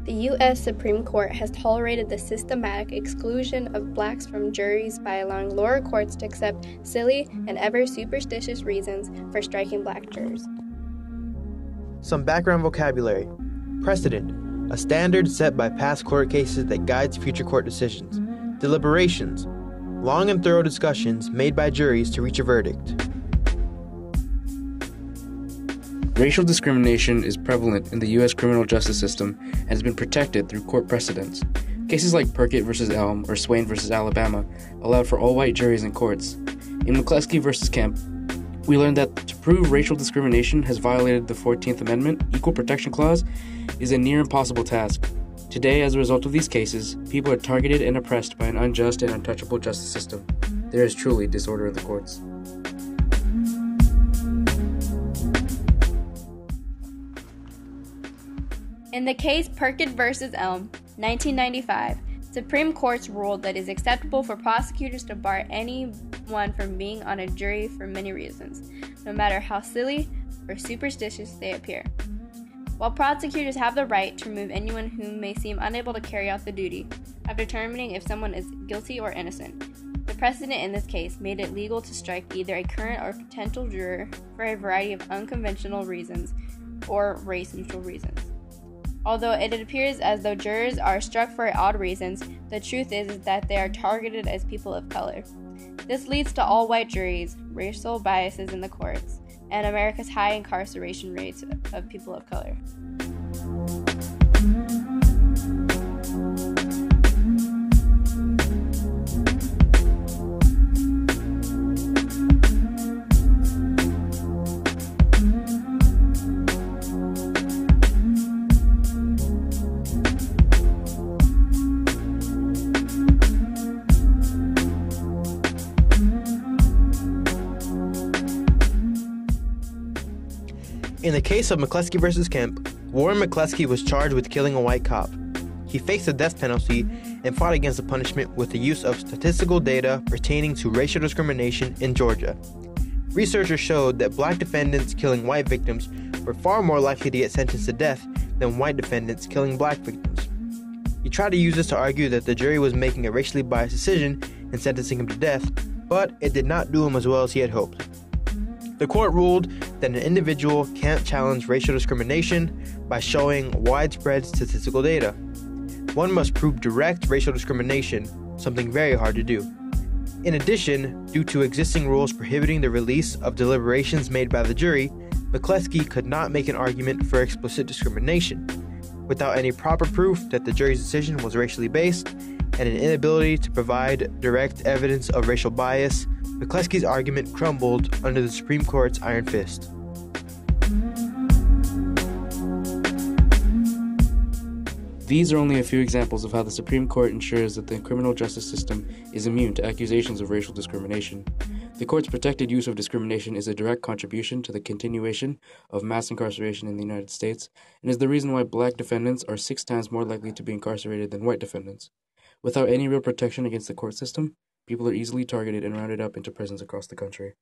The U.S. Supreme Court has tolerated the systematic exclusion of blacks from juries by allowing lower courts to accept silly and ever superstitious reasons for striking black jurors. Some background vocabulary. Precedent, a standard set by past court cases that guides future court decisions. Deliberations, long and thorough discussions made by juries to reach a verdict. Racial discrimination is prevalent in the U.S. criminal justice system and has been protected through court precedents. Cases like Perkett v. Elm or Swain v. Alabama allowed for all-white juries in courts. In McCleskey v. Kemp, we learned that to prove racial discrimination has violated the 14th Amendment Equal Protection Clause is a near impossible task. Today, as a result of these cases, people are targeted and oppressed by an unjust and untouchable justice system. There is truly disorder in the courts. In the case Perkett v. Elm, 1995, Supreme Court ruled that it is acceptable for prosecutors to bar anyone from being on a jury for many reasons, no matter how silly or superstitious they appear. While prosecutors have the right to remove anyone who may seem unable to carry out the duty of determining if someone is guilty or innocent, the precedent in this case made it legal to strike either a current or potential juror for a variety of unconventional reasons or race-neutral reasons. Although it appears as though jurors are struck for odd reasons, the truth is that they are targeted as people of color. This leads to all-white juries, racial biases in the courts, and America's high incarceration rates of people of color. In the case of McCleskey v. Kemp, Warren McCleskey was charged with killing a white cop. He faced the death penalty and fought against the punishment with the use of statistical data pertaining to racial discrimination in Georgia. Researchers showed that black defendants killing white victims were far more likely to get sentenced to death than white defendants killing black victims. He tried to use this to argue that the jury was making a racially biased decision in sentencing him to death, but it did not do him as well as he had hoped. The court ruled that an individual can't challenge racial discrimination by showing widespread statistical data. One must prove direct racial discrimination, something very hard to do. In addition, due to existing rules prohibiting the release of deliberations made by the jury, McCleskey could not make an argument for explicit discrimination. Without any proper proof that the jury's decision was racially based, and an inability to provide direct evidence of racial bias, McCleskey's argument crumbled under the Supreme Court's iron fist. These are only a few examples of how the Supreme Court ensures that the criminal justice system is immune to accusations of racial discrimination. The court's protected use of discrimination is a direct contribution to the continuation of mass incarceration in the United States and is the reason why black defendants are 6 times more likely to be incarcerated than white defendants. Without any real protection against the court system, people are easily targeted and rounded up into prisons across the country.